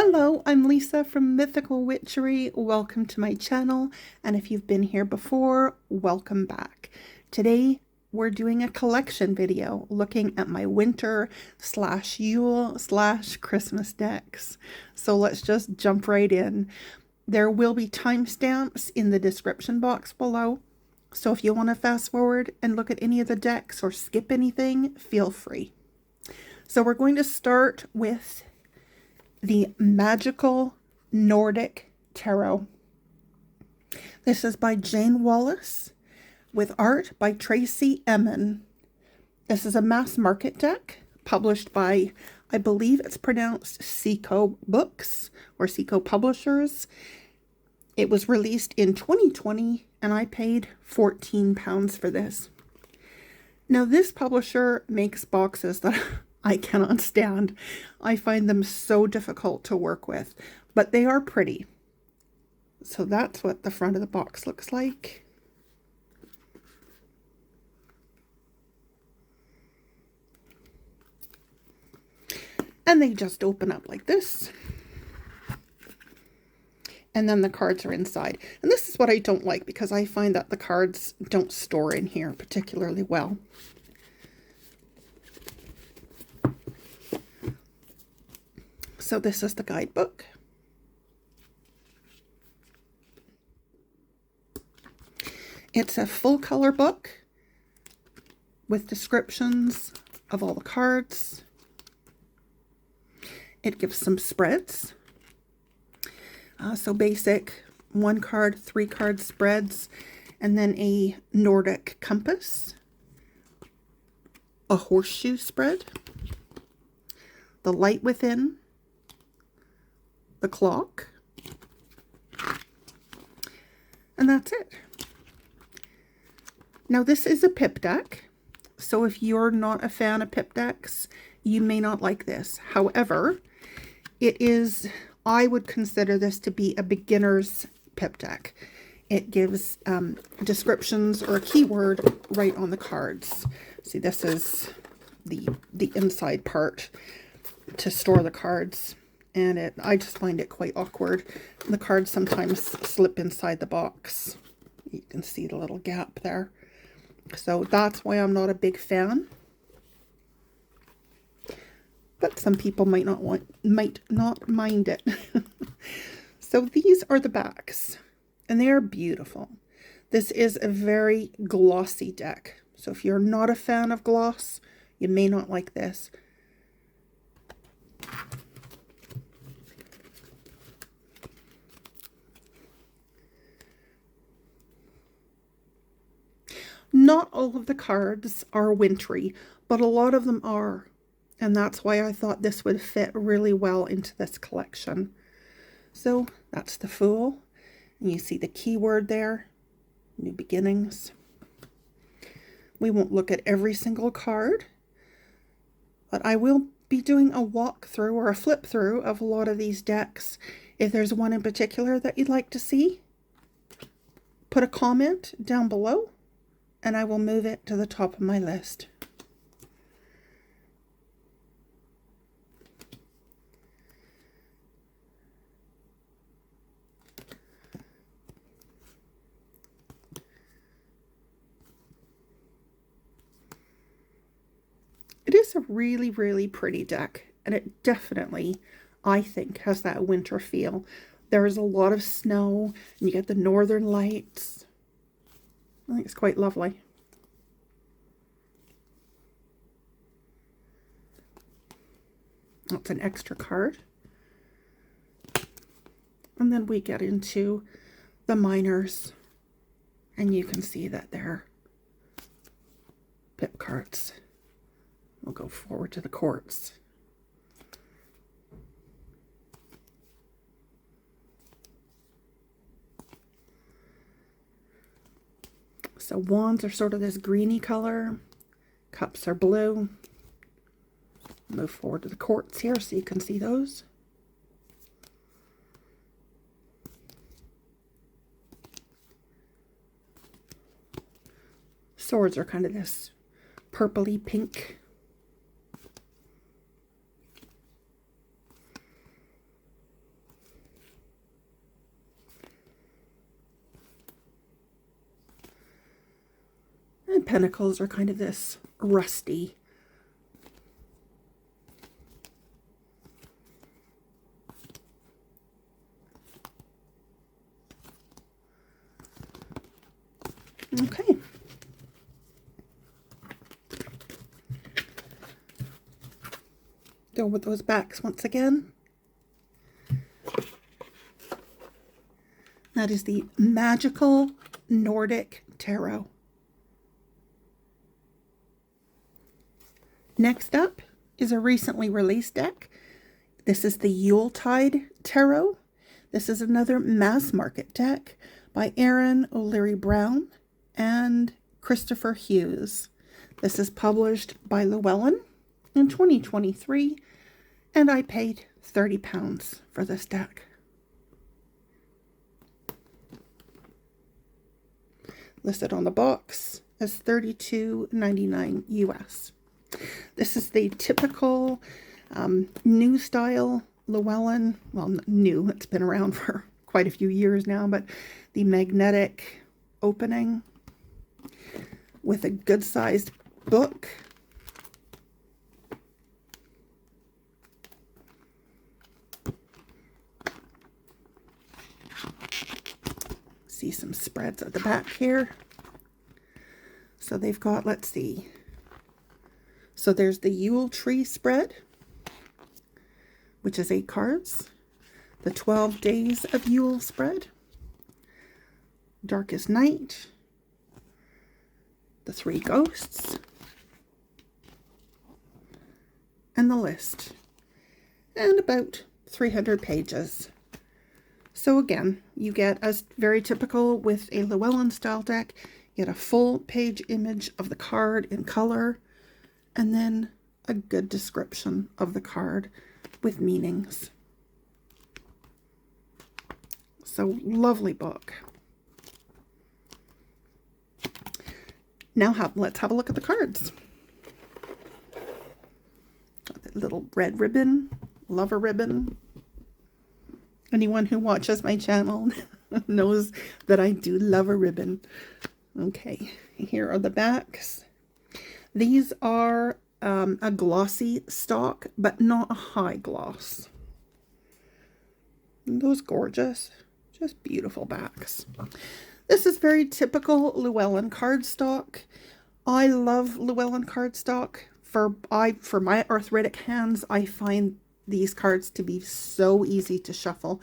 Hello, I'm Lisa from Mythical Witchery. Welcome to my channel, and if you've been here before, welcome back. Today, we're doing a collection video looking at my winter / Yule / Christmas decks. So let's just jump right in. There will be timestamps in the description box below. So if you want to fast forward and look at any of the decks or skip anything, feel free. So we're going to start with the Magical Nordic Tarot. This is by Jane Wallace with art by Tracy Emin. This is a mass market deck published by, I believe it's pronounced Seco Books or Seco Publishers. It was released in 2020 and I paid £14 for this. Now this publisher makes boxes that I cannot stand. I find them so difficult to work with, but they are pretty. So that's what the front of the box looks like. And they just open up like this. And then the cards are inside. And this is what I don't like because I find that the cards don't store in here particularly well. So this is the guidebook. It's a full color book with descriptions of all the cards. It gives some spreads. So basic 1 card, 3 card spreads, and then a Nordic compass, a horseshoe spread, the light within, the clock, and that's it. Now this is a pip deck, so if you're not a fan of pip decks, you may not like this. However, it is, I would consider this to be a beginner's pip deck. It gives descriptions or a keyword right on the cards. See, this is the inside part to store the cards. And I just find it quite awkward. The cards sometimes slip inside the box. You can see the little gap there. So that's why I'm not a big fan. But some people might not mind it. So these are the backs. And they are beautiful. This is a very glossy deck. So if you're not a fan of gloss, you may not like this. Not all of the cards are wintry, but a lot of them are. And that's why I thought this would fit really well into this collection. So that's the Fool. And you see the keyword there, New Beginnings. We won't look at every single card, but I will be doing a walkthrough or a flip through of a lot of these decks. If there's one in particular that you'd like to see, put a comment down below. And I will move it to the top of my list. It is a really, really pretty deck, and it definitely, I think, has that winter feel. There is a lot of snow, and you get the northern lights. I think it's quite lovely. That's an extra card. And then we get into the minors. And you can see that they're pip cards. We'll go forward to the courts. So wands are sort of this greeny color. Cups are blue. Move forward to the courts here so you can see those. Swords are kind of this purpley pink. the pentacles are kind of this rusty. Okay. Go with those backs once again. That is the Magical Nordic Tarot. Next up is a recently released deck. This is the Yuletide Tarot. This is another mass market deck by Erin O'Leary Brown and Christopher Hughes. This is published by Llewellyn in 2023, and I paid £30 for this deck. Listed on the box as $32.99 US. This is the typical new style Llewellyn, well, new, it's been around for quite a few years now, but the magnetic opening with a good sized book. See some spreads at the back here. So they've got, let's see. So there's the Yule tree spread, which is 8 cards. The 12 days of Yule spread. Darkest night. The 3 ghosts. And the list. And about 300 pages. So again, you get, as very typical with a Llewellyn style deck, you get a full page image of the card in color, and then a good description of the card with meanings. So lovely book. Now let's have a look at the cards. Got that little red ribbon, lover ribbon. Anyone who watches my channel knows that I do love a ribbon. Okay, here are the backs. These are a glossy stock, but not a high gloss. Aren't those gorgeous? Just beautiful backs. This is very typical Llewellyn cardstock. I love Llewellyn cardstock. For my arthritic hands, I find these cards to be so easy to shuffle.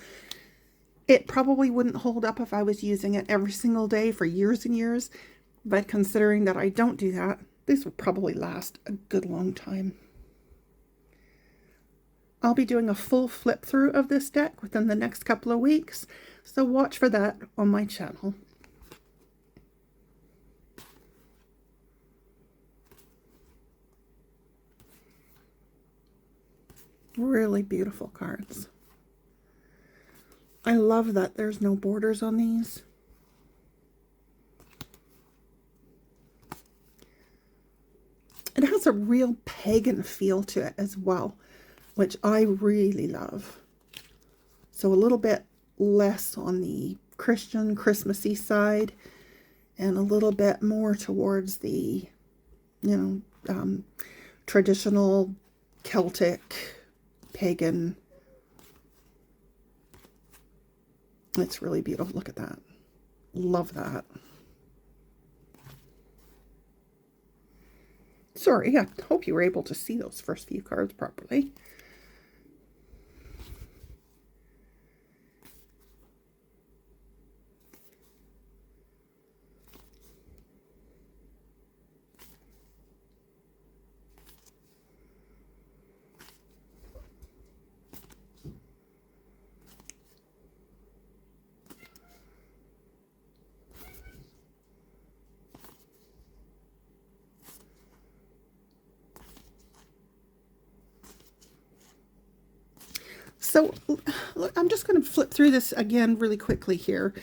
It probably wouldn't hold up if I was using it every single day for years and years, but considering that I don't do that, this will probably last a good long time. I'll be doing a full flip through of this deck within the next couple of weeks, so watch for that on my channel. Really beautiful cards. I love that there's no borders on these. It has a real pagan feel to it as well, which I really love. So a little bit less on the Christian, Christmassy side, and a little bit more towards the, traditional Celtic, pagan. It's really beautiful. Look at that. Love that. Sorry, I hope you were able to see those first few cards properly. So look, I'm just going to flip through this again really quickly here,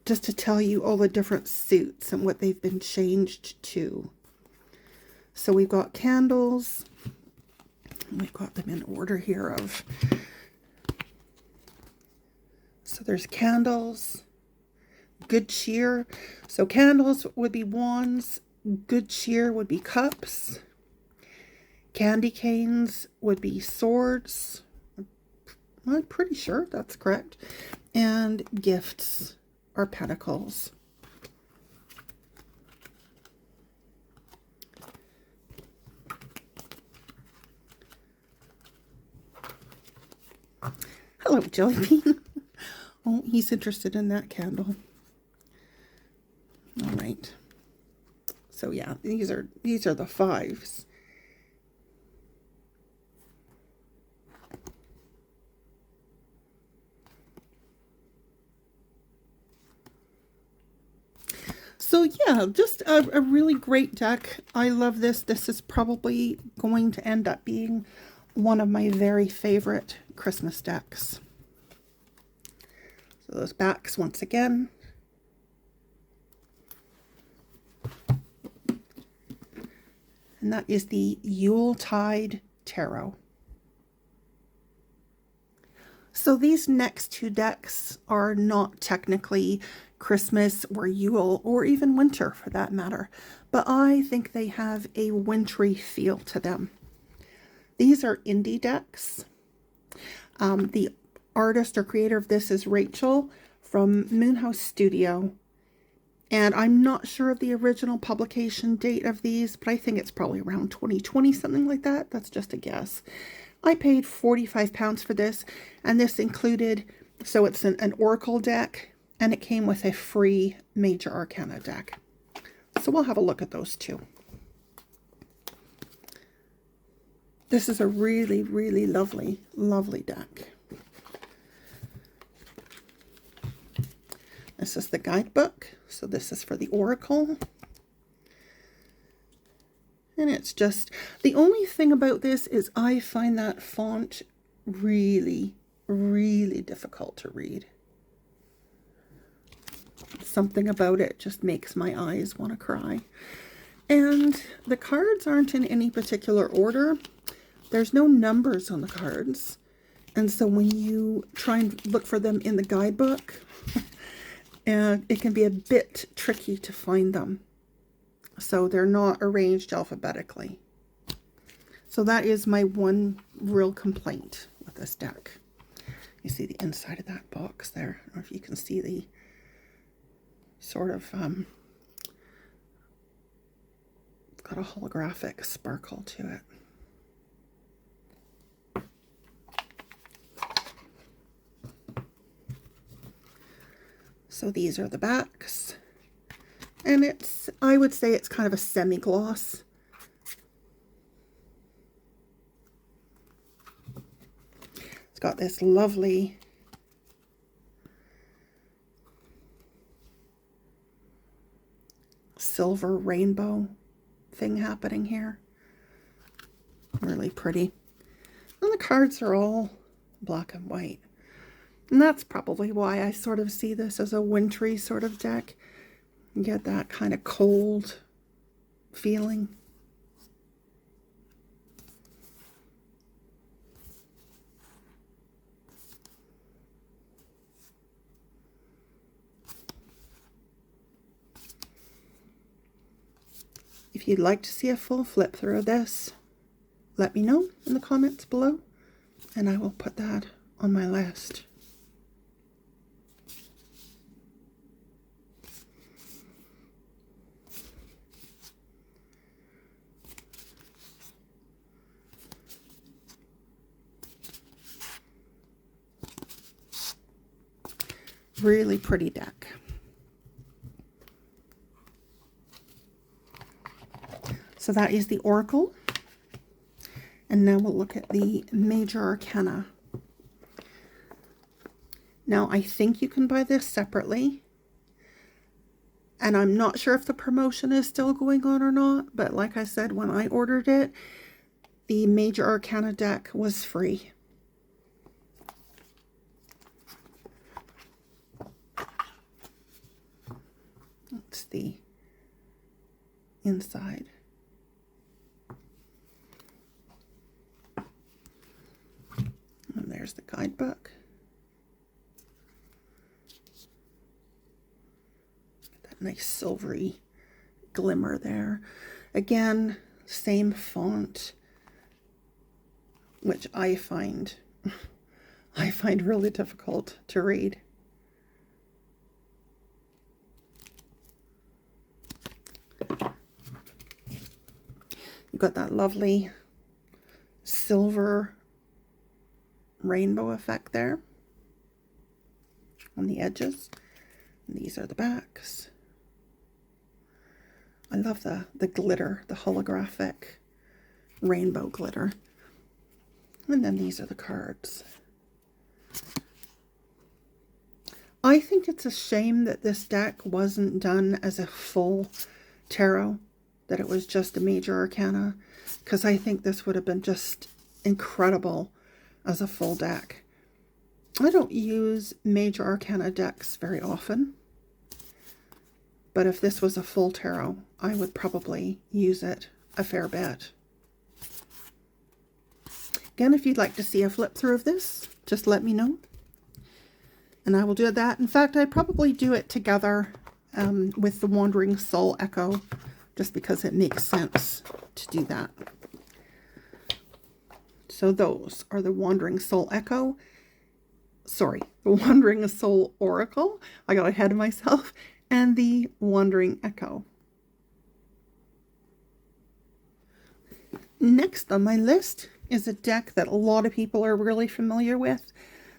just to tell you all the different suits and what they've been changed to. So we've got candles. We've got them in order here of. So there's candles, good cheer. So candles would be wands, good cheer would be cups, candy canes would be swords. I'm pretty sure that's correct. And gifts are pentacles. Hello, Jellybean. Oh, he's interested in that candle. All right. So yeah, these are the fives. So yeah, just a really great deck. I love this. This is probably going to end up being one of my very favorite Christmas decks. So those backs once again. And that is the Yuletide Tarot. So these next two decks are not technically Christmas or Yule or even winter for that matter, but I think they have a wintry feel to them. These are indie decks. The artist or creator of this is Rachel from Moonhouse Studio. And I'm not sure of the original publication date of these, but I think it's probably around 2020, something like that. That's just a guess. I paid £45 for this, and this included, so it's an Oracle deck, and it came with a free Major Arcana deck. So we'll have a look at those two. This is a really, really lovely, lovely deck. This is the guidebook. So this is for the Oracle. And it's just, the only thing about this is I find that font really, really difficult to read. Something about it just makes my eyes want to cry. And the cards aren't in any particular order. There's no numbers on the cards. And so when you try and look for them in the guidebook, it can be a bit tricky to find them. So they're not arranged alphabetically. So that is my one real complaint with this deck. You see the inside of that box there. I don't know if you can see the sort of, it's got a holographic sparkle to it. So these are the backs. And it's, I would say it's kind of a semi-gloss. It's got this lovely silver rainbow thing happening here. Really pretty. And the cards are all black and white. And that's probably why I sort of see this as a wintry sort of deck. You get that kind of cold feeling. If you'd like to see a full flip through of this, let me know in the comments below, and I will put that on my list. Really pretty deck. So that is the Oracle. And now we'll look at the Major Arcana. Now I think you can buy this separately. And I'm not sure if the promotion is still going on or not. But like I said, when I ordered it, the Major Arcana deck was free. That's the inside. And there's the guidebook. Nice silvery glimmer there. Again, same font, which I find really difficult to read. You've got that lovely silver rainbow effect there on the edges. And these are the backs. I love the glitter, the holographic rainbow glitter. And then these are the cards. I think it's a shame that this deck wasn't done as a full tarot, that it was just a major arcana, because I think this would have been just incredible as a full deck. I don't use major arcana decks very often, but if this was a full tarot, I would probably use it a fair bit. Again, if you'd like to see a flip through of this, just let me know, and I will do that. In fact, I'd probably do it together with the Wandering Soul Echo, just because it makes sense to do that. So those are the Wandering Soul Echo. Sorry, the Wandering Soul Oracle. I got ahead of myself. And the Wandering Echo. Next on my list is a deck that a lot of people are really familiar with.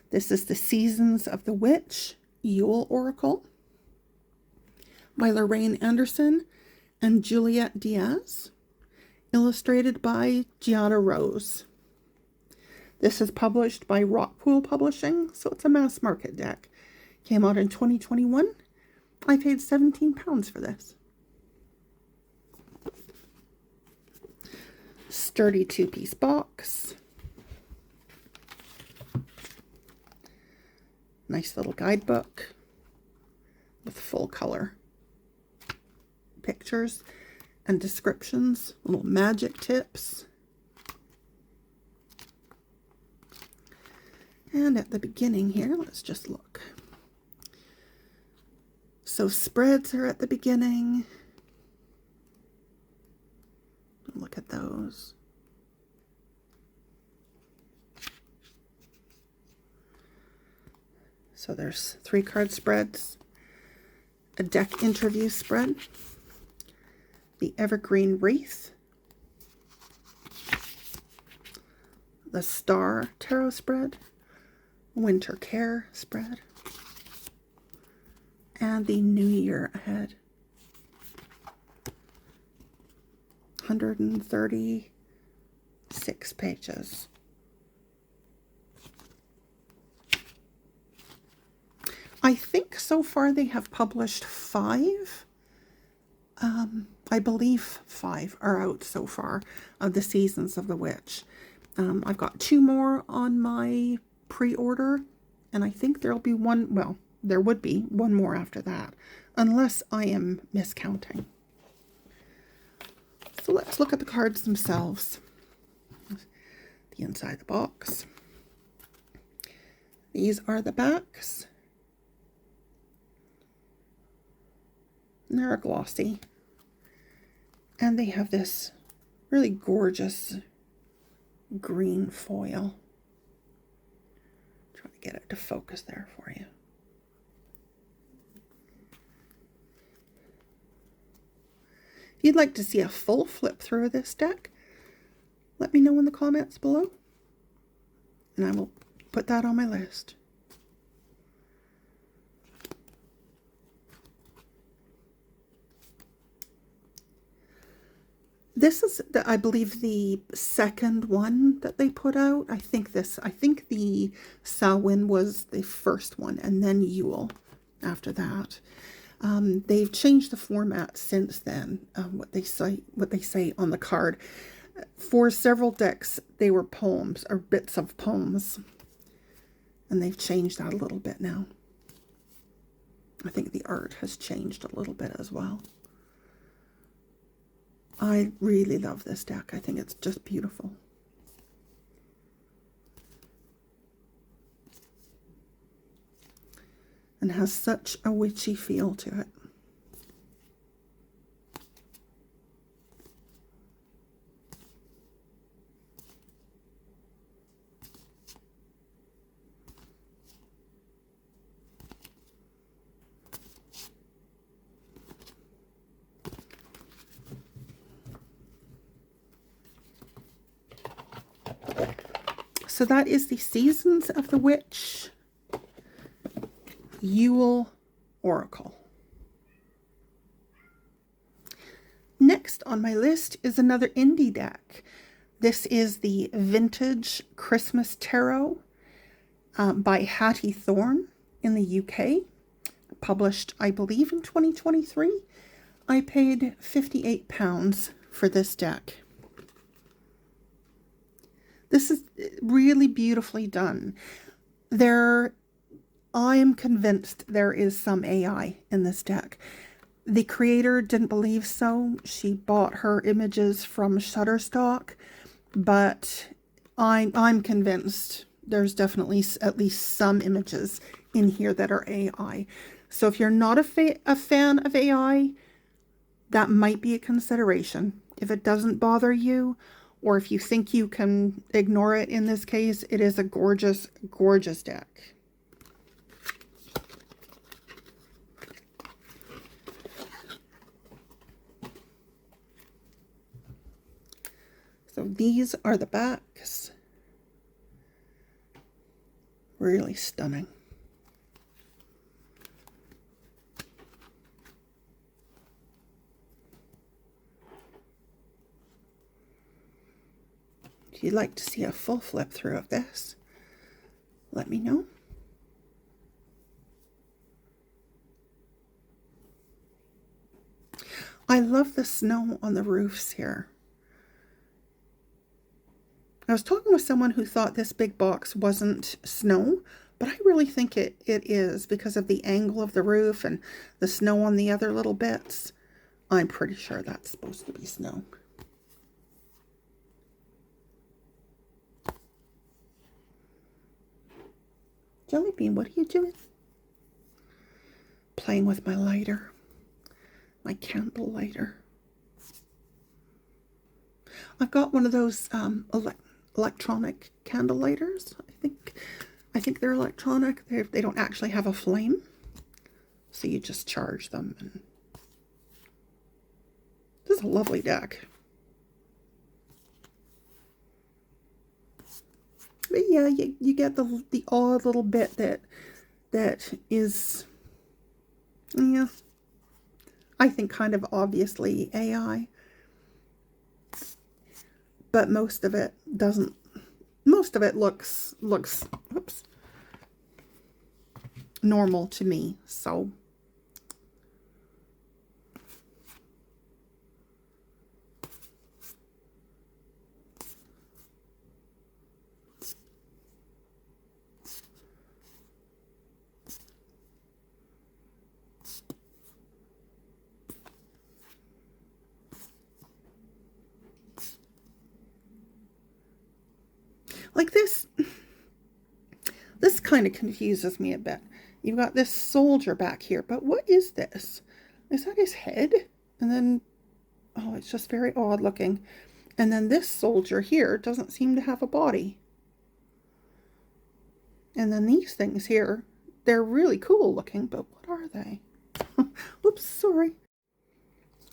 This is the Seasons of the Witch Yule Oracle by Lorraine Anderson and Juliet Diaz, illustrated by Giada Rose. This is published by Rockpool Publishing, so it's a mass market deck. Came out in 2021. I paid £17 for this. Sturdy 2-piece box. Nice little guidebook with full color pictures and descriptions, little magic tips. And at the beginning here, let's just look. So spreads are at the beginning. Look at those. So there's 3 card spreads, a deck interview spread, the Evergreen Wreath, the Star Tarot spread, Winter Care spread, and the New Year Ahead. 136 pages. I think so far they have published 5. I believe 5 are out so far of the Seasons of the Witch. I've got 2 more on my pre-order, and I think there'll be one, well, there would be one more after that, unless I am miscounting. So let's look at the cards themselves. The inside of the box. These are the backs. And they're glossy. And they have this really gorgeous green foil. Trying to get it to focus there for you. If you'd like to see a full flip through of this deck, let me know in the comments below, and I will put that on my list. This is, I believe, the second one that they put out. I think the Samhain was the first one, and then Yule after that. They've changed the format since then. What they say on the card. For several decks, they were poems or bits of poems, and they've changed that a little bit now. I think the art has changed a little bit as well. I really love this deck. I think it's just beautiful. And has such a witchy feel to it. So that is the Seasons of the Witch Yule Oracle. Next on my list is another indie deck. This is the Vintage Christmas Tarot by Hattie Thorne in the UK. Published, I believe, in 2023. I paid £58 for this deck. This is really beautifully done. I am convinced there is some AI in this deck. The creator didn't believe so. She bought her images from Shutterstock, but I'm convinced there's definitely at least some images in here that are AI. So if you're not a fan of AI, that might be a consideration. If it doesn't bother you, or if you think you can ignore it in this case, it is a gorgeous, gorgeous deck. So these are the backs. Really stunning. If you'd like to see a full flip through of this, let me know. I love the snow on the roofs here. I was talking with someone who thought this big box wasn't snow, but I really think it is because of the angle of the roof and the snow on the other little bits. I'm pretty sure that's supposed to be snow. Jellybean, what are you doing? Playing with my lighter, my candle lighter. I've got one of those electronic candle lighters. I think they're electronic. They don't actually have a flame, so you just charge them. And this is a lovely deck. But yeah, you get the odd little bit that is, yeah, I think kind of obviously AI. But most of it doesn't. Most of it looks oops, normal to me. So like this kind of confuses me a bit. You've got this soldier back here, but what is this? Is that his head? And then, oh, it's just very odd looking. And then this soldier here doesn't seem to have a body. And then these things here, they're really cool looking, but what are they? Oops, sorry.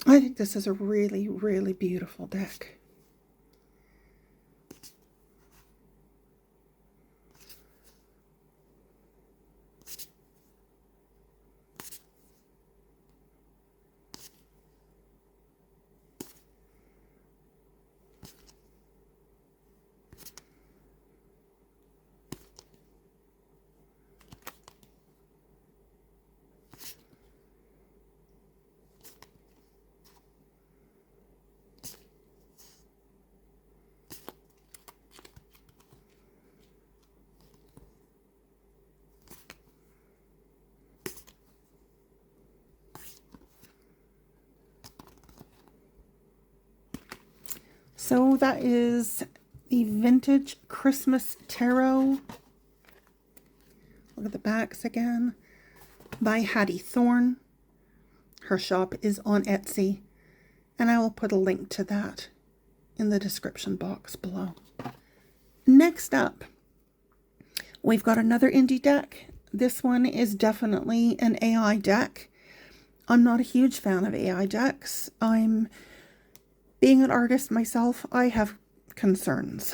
I think this is a really, really beautiful deck. So that is the Vintage Christmas Tarot. Look at the backs again. By Hattie Thorne. Her shop is on Etsy. And I will put a link to that in the description box below. Next up, we've got another indie deck. This one is definitely an AI deck. I'm not a huge fan of AI decks. Being an artist myself, I have concerns,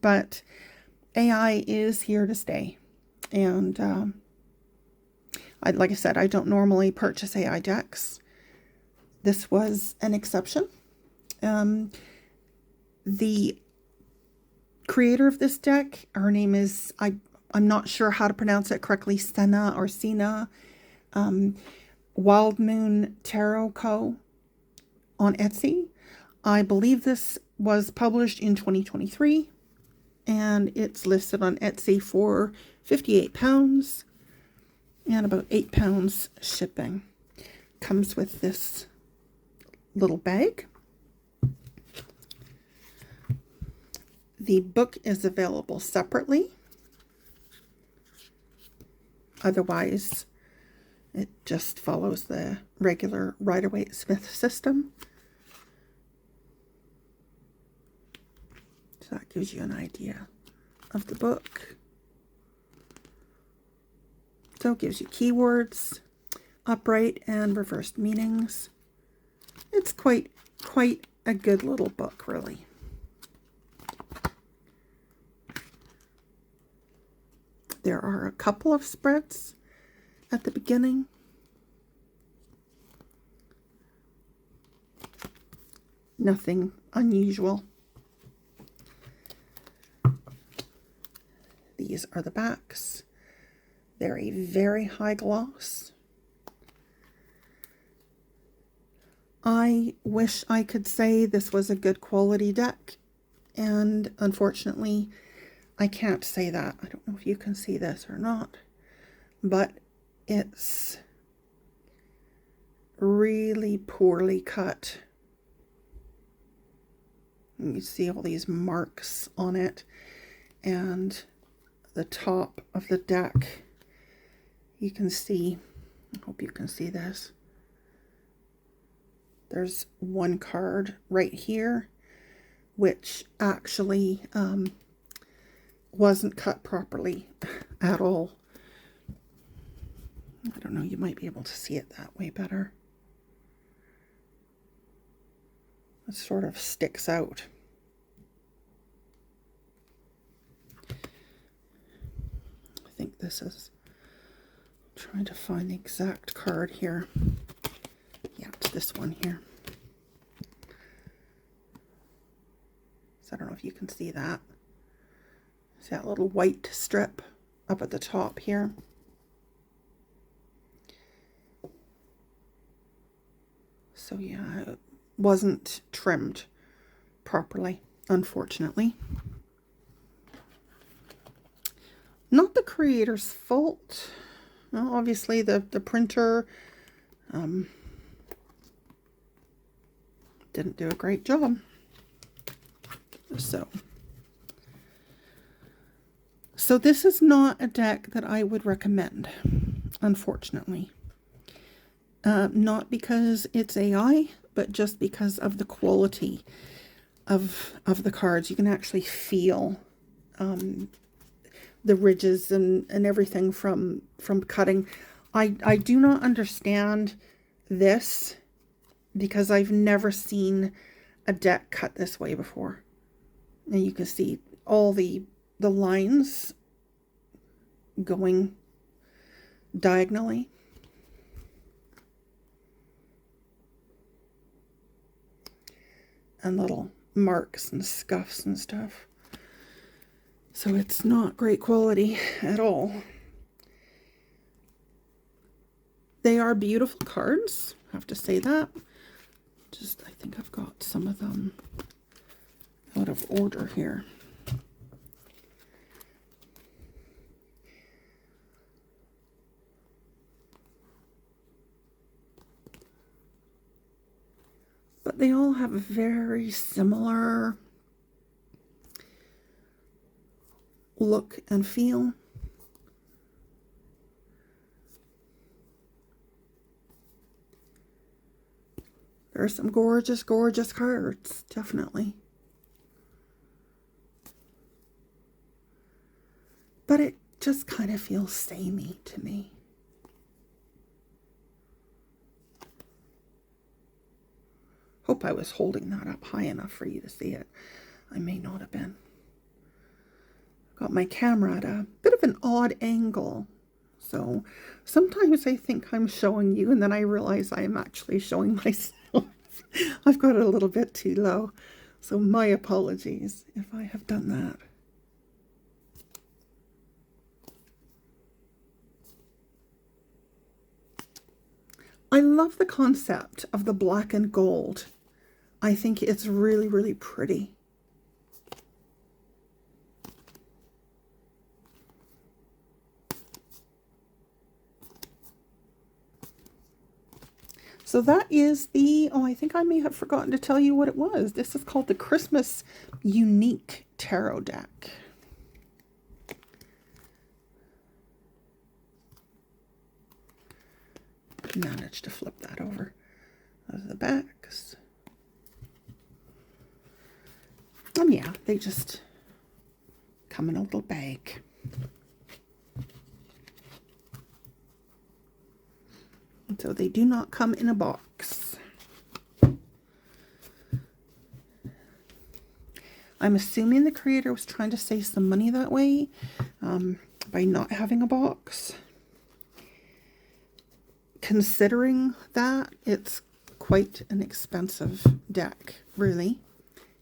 but AI is here to stay. And like I said, I don't normally purchase AI decks. This was an exception. The creator of this deck, her name is, I'm not sure how to pronounce it correctly, Senna or Sina, Wild Moon Tarot Co. on Etsy. I believe this was published in 2023, and it's listed on Etsy for £58 and about £8 shipping. Comes with this little bag. The book is available separately. Otherwise, it just follows the regular Rider-Waite-Smith system. So that gives you an idea of the book. So it gives you keywords, upright and reversed meanings. It's quite a good little book, really. There are a couple of spreads at the beginning. Nothing unusual. These are the backs. They're a very high gloss. I wish I could say this was a good quality deck, and unfortunately, I can't say that. I don't know if you can see this or not, but it's really poorly cut. You see all these marks on it, and the top of the deck, you can see, I hope you can see this. There's one card right here, which actually wasn't cut properly at all. I don't know, you might be able to see it that way better. It sort of sticks out. I think this is, I'm trying to find the exact card here. Yeah, it's this one here. So I don't know if you can see that. See that little white strip up at the top here? So yeah, it wasn't trimmed properly, unfortunately. Not the creator's fault. Well, obviously the printer didn't do a great job. So this is not a deck that I would recommend, unfortunately. Not because it's AI, but just because of the quality of the cards. You can actually feel the ridges and everything from cutting. I do not understand this because I've never seen a deck cut this way before. And you can see all the lines going diagonally. And little marks and scuffs and stuff. So it's not great quality at all. They are beautiful cards, I have to say that. I think I've got some of them out of order here. But they all have a very similar look and feel. There are some gorgeous, gorgeous cards, definitely. But it just kind of feels samey to me. Hope I was holding that up high enough for you to see it. I may not have been. Got my camera at a bit of an odd angle. So sometimes I think I'm showing you and then I realize I am actually showing myself. I've got it a little bit too low. So my apologies if I have done that. I love the concept of the black and gold. I think it's really, really pretty. So that is the, oh, I think I may have forgotten to tell you what it was. This is called the Christmas Unique Tarot Deck. Managed to flip that over. Those are the backs. And yeah, they just come in a little bag. And so they do not come in a box. I'm assuming the creator was trying to save some money that way by not having a box. Considering that, it's quite an expensive deck, really.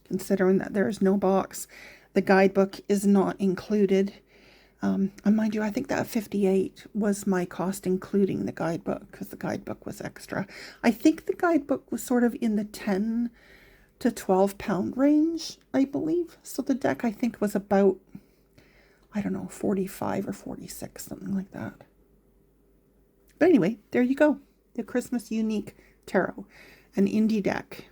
Considering that there is no box. The guidebook is not included. And mind you, I think that 58 was my cost including the guidebook because the guidebook was extra. I think the guidebook was sort of in the 10 to 12 pound range, I believe. So the deck I think was about, I don't know, 45 or 46, something like that. But anyway, there you go. The Christmas Unique Tarot, an indie deck.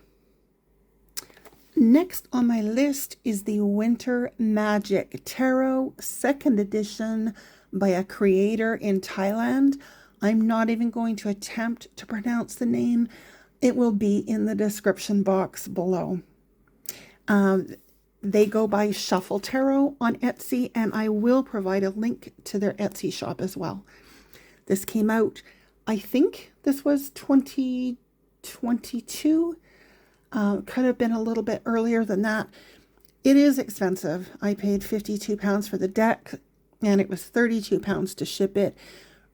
Next on my list is the Winter Magic Tarot, 2nd edition by a creator in Thailand. I'm not even going to attempt to pronounce the name. It will be in the description box below. They go by Shuffle Tarot on Etsy, and I will provide a link to their Etsy shop as well. This came out, I think this was 2022. Could have been a little bit earlier than that. It is expensive. I paid £52 for the deck, and it was £32 to ship it.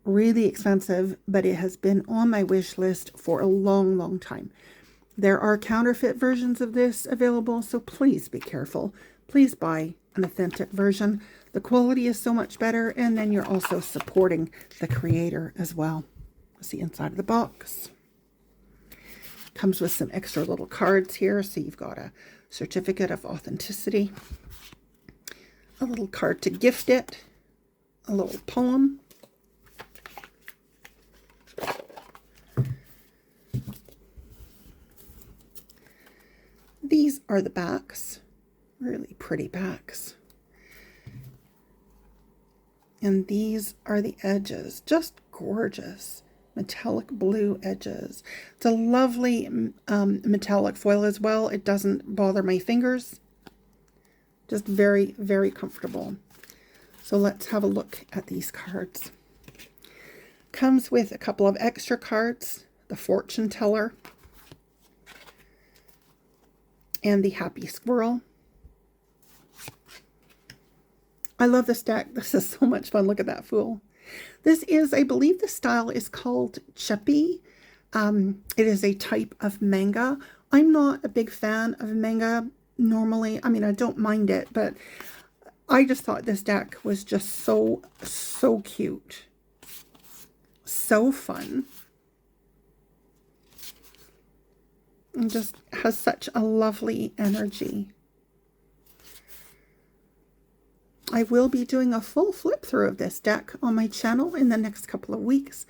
Really expensive, but it has been on my wish list for a long, long time. There are counterfeit versions of this available, so please be careful. Please buy an authentic version. The quality is so much better, and then you're also supporting the creator as well. That's the inside of the box. Comes with some extra little cards here, so you've got a certificate of authenticity, a little card to gift it, a little poem, these are the backs, really pretty backs. And these are the edges, just gorgeous. Metallic blue edges. It's a lovely metallic foil as well. It doesn't bother my fingers. Just very, very comfortable. So let's have a look at these cards. Comes with a couple of extra cards. The Fortune Teller. And the Happy Squirrel. I love this deck. This is so much fun. Look at that fool. This is, I believe the style is called Chepi. It is a type of manga. I'm not a big fan of manga normally. I mean, I don't mind it, but I just thought this deck was just so cute. So fun. And just has such a lovely energy. I will be doing a full flip through of this deck on my channel in the next couple of weeks.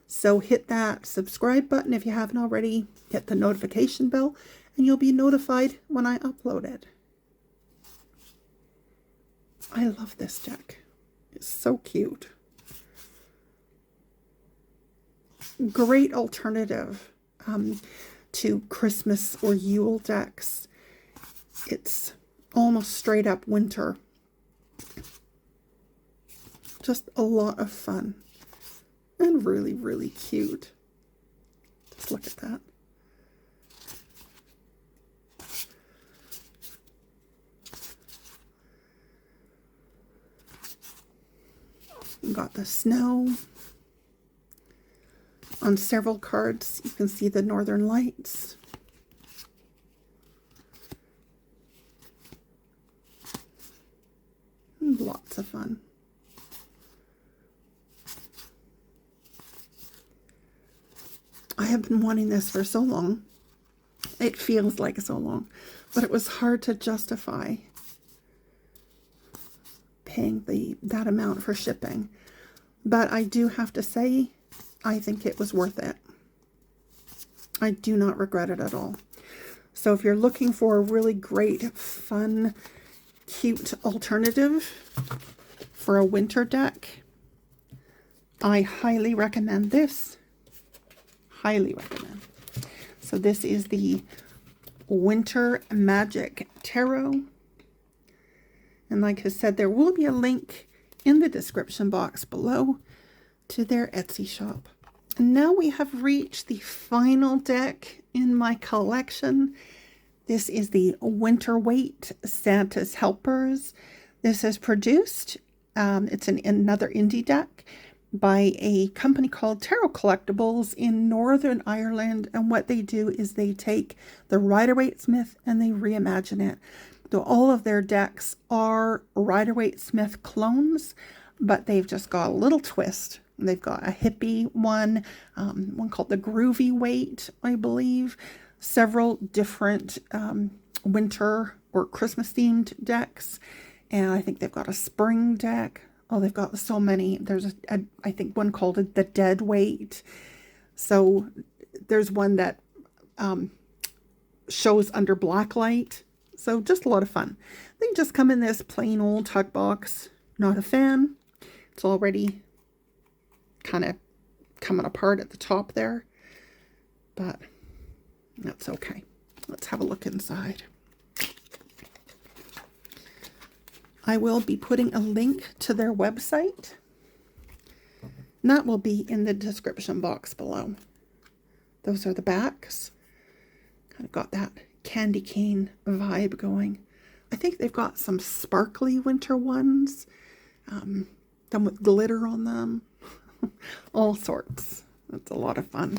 So hit that subscribe button if you haven't already. Hit the notification bell and you'll be notified when I upload it. I love this deck. It's so cute. Great alternative to Christmas or Yule decks. It's almost straight up winter. Just a lot of fun and really, really cute. Just look at that. We've got the snow. On several cards, you can see the northern lights. Lots of fun. I have been wanting this for so long. It feels like so long, but it was hard to justify paying that amount for shipping. But I do have to say, I think it was worth it. I do not regret it at all. So if you're looking for a really great, fun, cute alternative for a winter deck, I highly recommend this. Highly recommend. So this is the Winter Magic Tarot. And like I said, there will be a link in the description box below to their Etsy shop. And now we have reached the final deck in my collection. This is the Winter Waite Santa's Helpers. This is produced, it's another indie deck by a company called Tarot Collectibles in Northern Ireland. And what they do is they take the Rider-Waite-Smith and they reimagine it. So all of their decks are Rider-Waite-Smith clones, but they've just got a little twist. They've got a hippie one called the Groovy Waite, I believe. Several different winter or Christmas themed decks. And I think they've got a spring deck. Oh, they've got so many. There's I think one called the Dead Waite. So there's one that shows under black light. So just a lot of fun. They just come in this plain old tuck box. Not a fan. It's already kind of coming apart at the top there. But that's okay. Let's have a look inside. I will be putting a link to their website. And that will be in the description box below. Those are the backs. Kind of got that candy cane vibe going. I think they've got some sparkly winter ones. Done with glitter on them. All sorts. That's a lot of fun.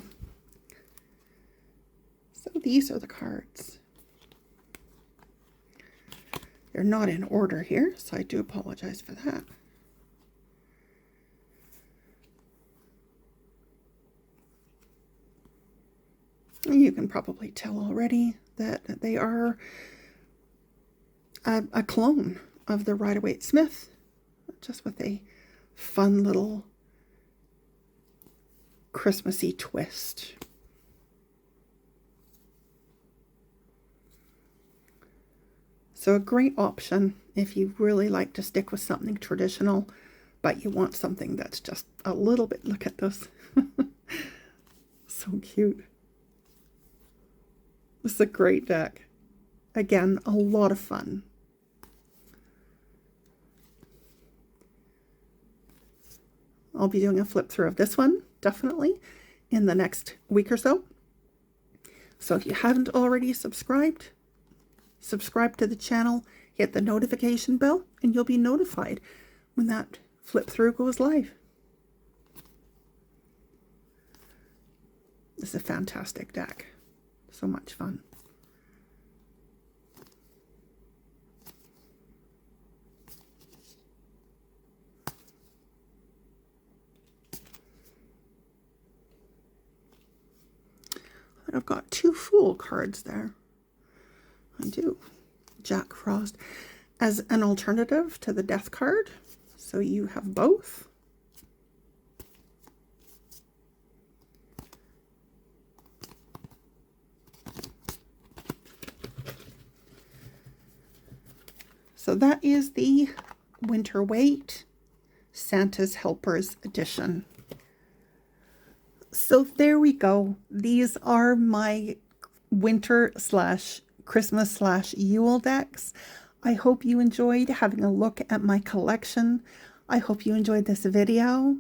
So these are the cards. They're not in order here, so I do apologize for that. You can probably tell already that they are a clone of the Rider-Waite-Smith, just with a fun little Christmassy twist. So a great option if you really like to stick with something traditional, but you want something that's just a little bit, look at this. So cute. This is a great deck. Again, a lot of fun. I'll be doing a flip through of this one, definitely, in the next week or so. So if you haven't already subscribed, subscribe to the channel, hit the notification bell, and you'll be notified when that flip through goes live. This is a fantastic deck. So much fun. I've got two Fool cards there. I do. Jack Frost as an alternative to the Death card. So you have both. So that is the Winter Waite Santa's Helpers edition. So there we go. These are my winter / Christmas / Yule decks. I hope you enjoyed having a look at my collection. I hope you enjoyed this video.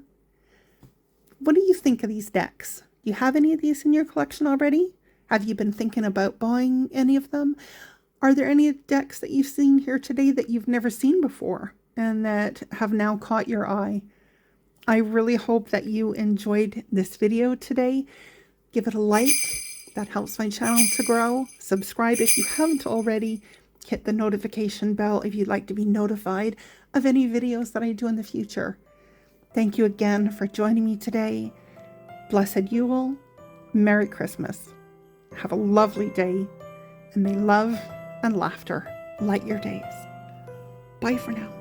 What do you think of these decks? Do you have any of these in your collection already? Have you been thinking about buying any of them? Are there any decks that you've seen here today that you've never seen before and that have now caught your eye? I really hope that you enjoyed this video today. Give it a like. That helps my channel to grow. Subscribe if you haven't already. Hit the notification bell if you'd like to be notified of any videos that I do in the future. Thank you again for joining me today. Blessed Yule. Merry Christmas. Have a lovely day, and may love and laughter light your days. Bye for now.